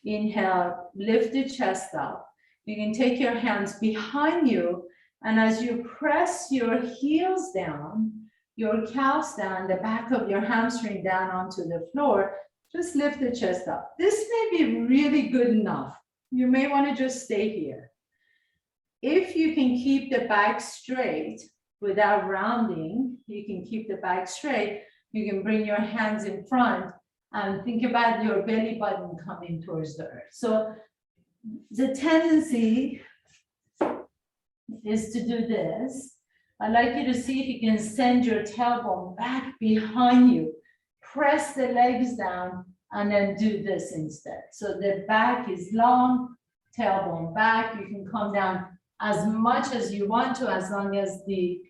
Inhale, lift the chest up. You can take your hands behind you, and as you press your heels down, your calves down, the back of your hamstring down onto the floor, just lift the chest up. This may be really good enough. You may want to just stay here. If you can keep the back straight, without rounding, you can keep the back straight. You can bring your hands in front and think about your belly button coming towards the earth. So the tendency is to do this. I'd like you to see if you can send your tailbone back behind you. Press the legs down and then do this instead. So the back is long, tailbone back. You can come down as much as you want to, as long as the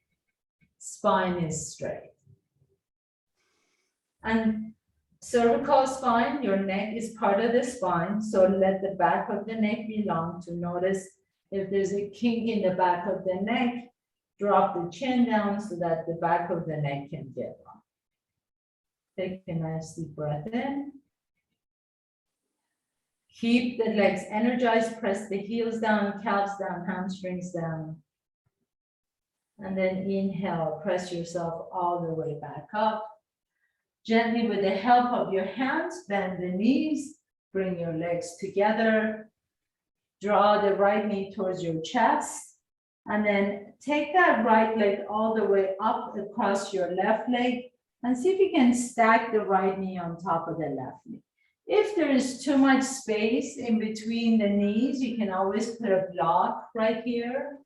spine is straight. And cervical spine, your neck is part of the spine. So let the back of the neck be long. To notice if there's a kink in the back of the neck, drop the chin down so that the back of the neck can get long. Take a nice deep breath in. Keep the legs energized, press the heels down, calves down, hamstrings down. And then inhale, press yourself all the way back up. Gently, with the help of your hands, bend the knees, bring your legs together. Draw the right knee towards your chest. And then take that right leg all the way up across your left leg. And see if you can stack the right knee on top of the left knee. If there is too much space in between the knees, you can always put a block right here.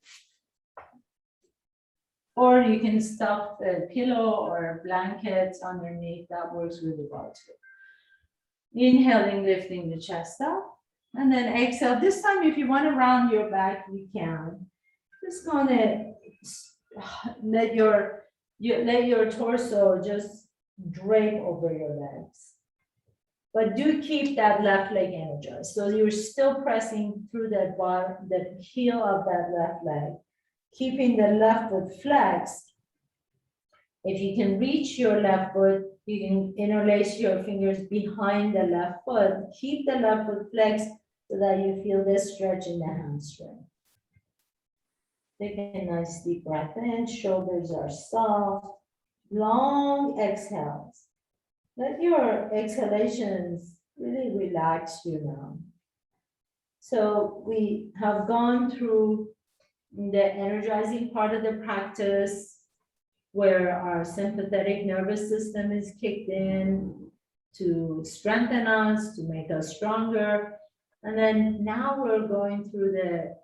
Or you can stuff a pillow or blankets underneath. That works really well too. Inhaling, lifting the chest up. And then exhale. This time, if you want to round your back, you can. Just gonna let your torso just drape over your legs. But do keep that left leg energized. So you're still pressing through that bar, the heel of that left leg. Keeping the left foot flexed If you can reach your left foot, you can interlace your fingers behind the left foot. Keep the left foot flexed so that you feel this stretch in the hamstring. Take a nice deep breath in, shoulders are soft, long exhales. Let your exhalations really relax you now. So we have gone through the energizing part of the practice where our sympathetic nervous system is kicked in to strengthen us, to make us stronger. And then now we're going through the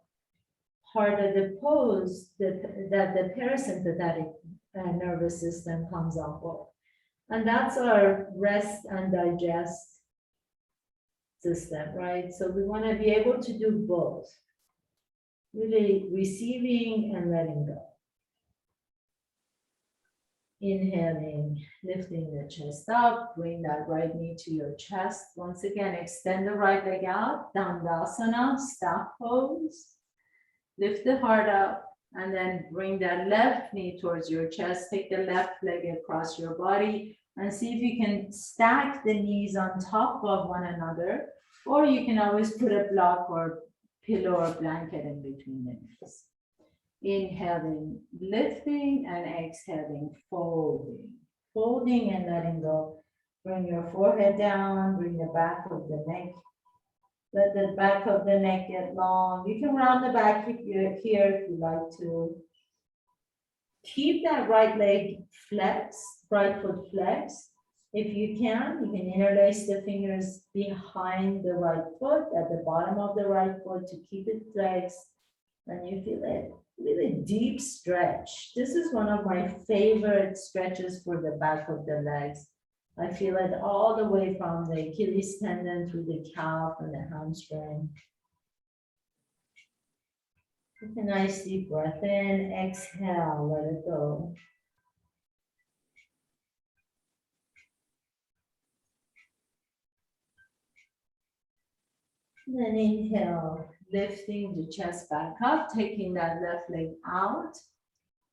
part of the pose that the parasympathetic nervous system comes on board. And that's our rest and digest system, right? So we want to be able to do both, really receiving and letting go. Inhaling, lifting the chest up, bring that right knee to your chest. Once again, extend the right leg out, Dandasana, staff pose. Lift the heart up and then bring that left knee towards your chest. Take the left leg across your body and see if you can stack the knees on top of one another, or you can always put a block or pillow or blanket in between the knees. Inhaling, lifting, and exhaling, folding. Folding and letting go. Bring your forehead down, bring the back of the neck. Let the back of the neck get long. You can round the back if you're here if you like to. Keep that right leg flexed, right foot flexed. If you can interlace the fingers behind the right foot at the bottom of the right foot to keep it flexed. And you feel it. Really deep stretch. This is one of my favorite stretches for the back of the legs. I feel it all the way from the Achilles tendon through the calf and the hamstring. Take a nice deep breath in, exhale, let it go. Then inhale, lifting the chest back up, taking that left leg out.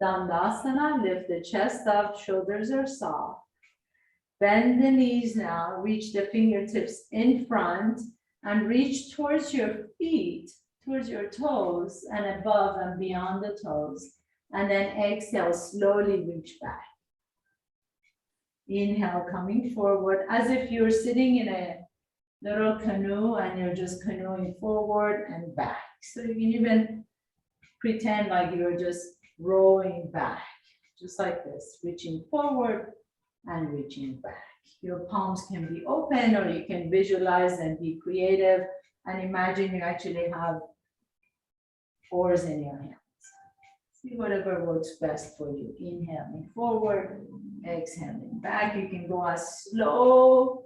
Dandasana, lift the chest up, shoulders are soft. Bend the knees now, reach the fingertips in front and reach towards your feet, towards your toes and above and beyond the toes. And then exhale, slowly reach back. Inhale, coming forward as if you're sitting in a little canoe and you're just canoeing forward and back. So you can even pretend like you're just rowing back, just like this, reaching forward and reaching back. Your palms can be open or you can visualize and be creative and imagine you actually have oars in your hands. See whatever works best for you. Inhaling forward, exhaling back. You can go as slow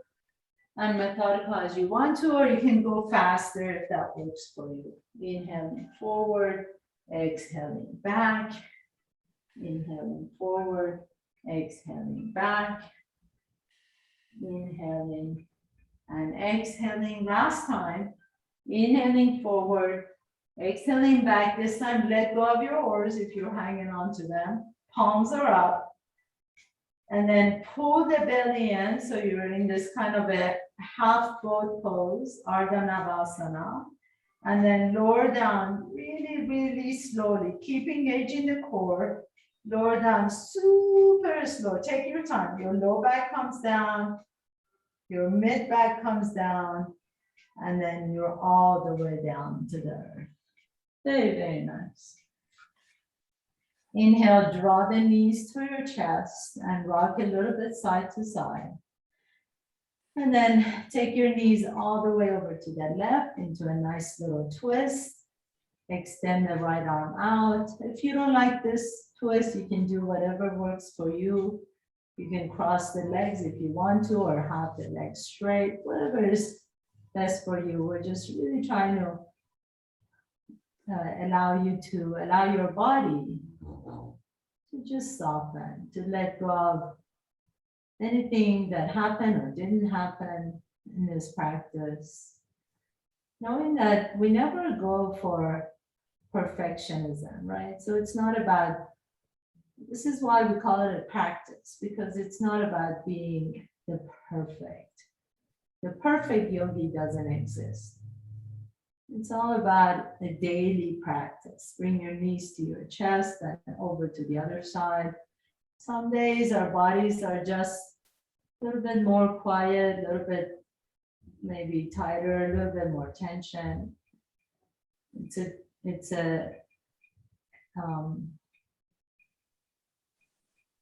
and methodical as you want to, or you can go faster if that works for you. Inhaling forward, exhaling back, inhaling forward, exhaling back, inhaling and exhaling. Last time, inhaling forward, exhaling back. This time, let go of your oars if you're hanging on to them. Palms are up. And then pull the belly in, so you're in this kind of a half boat pose, Ardha Navasana. And then lower down really, really slowly. Keep engaging the core. Lower down super slow. Take your time. Your low back comes down. Your mid back comes down. And then you're all the way down to the earth. Very, very nice. Inhale, draw the knees to your chest and rock a little bit side to side. And then take your knees all the way over to the left into a nice little twist. Extend the right arm out. If you don't like this twist, you can do whatever works for you. You can cross the legs if you want to, or have the legs straight, whatever is best for you. We're just really trying to allow your body to just soften, to let go of anything that happened or didn't happen in this practice. Knowing that we never go for perfectionism, right? So it's not about This is why we call it a practice, because it's not about being the perfect. The perfect yogi doesn't exist. It's all about a daily practice. Bring your knees to your chest and over to the other side. Some days our bodies are just a little bit more quiet, a little bit maybe tighter, a little bit more tension. It's a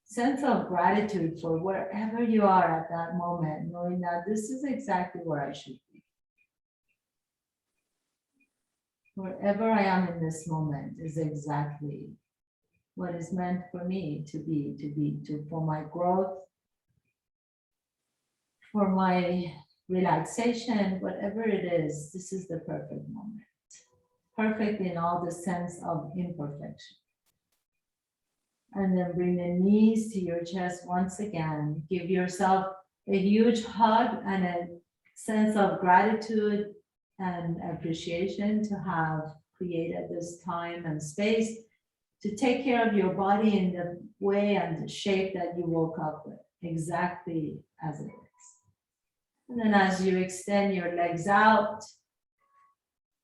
sense of gratitude for wherever you are at that moment, knowing that this is exactly where I should be. Wherever I am in this moment is exactly what is meant for me to be, for my growth, for my relaxation, whatever it is, this is the perfect moment. Perfect in all the sense of imperfection. And then bring the knees to your chest once again. Give yourself a huge hug and a sense of gratitude and appreciation to have created this time and space to take care of your body in the way and the shape that you woke up with, exactly as it is. And then as you extend your legs out,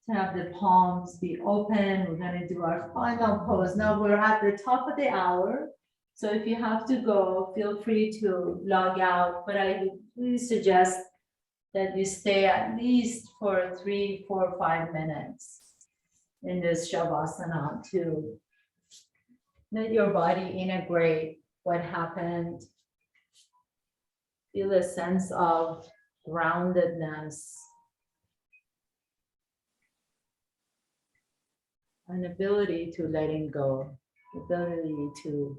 to have the palms be open, we're going to do our final pose. Now we're at the top of the hour. So if you have to go, feel free to log out, but I would really suggest that you stay at least for 3, 4, 5 minutes in this Shavasana to let your body integrate what happened. Feel a sense of groundedness, an ability to letting go, ability to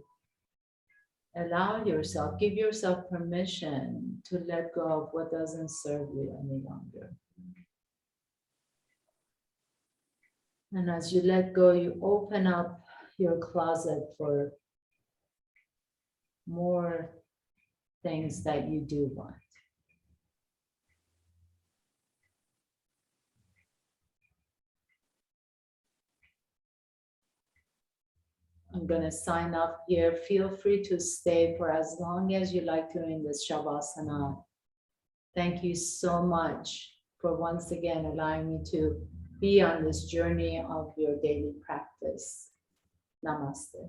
allow yourself, give yourself permission to let go of what doesn't serve you any longer. And as you let go, you open up your closet for more things that you do want. I'm going to sign up here. Feel free to stay for as long as you like to in this Shavasana. Thank you so much for once again allowing me to be on this journey of your daily practice. Namaste.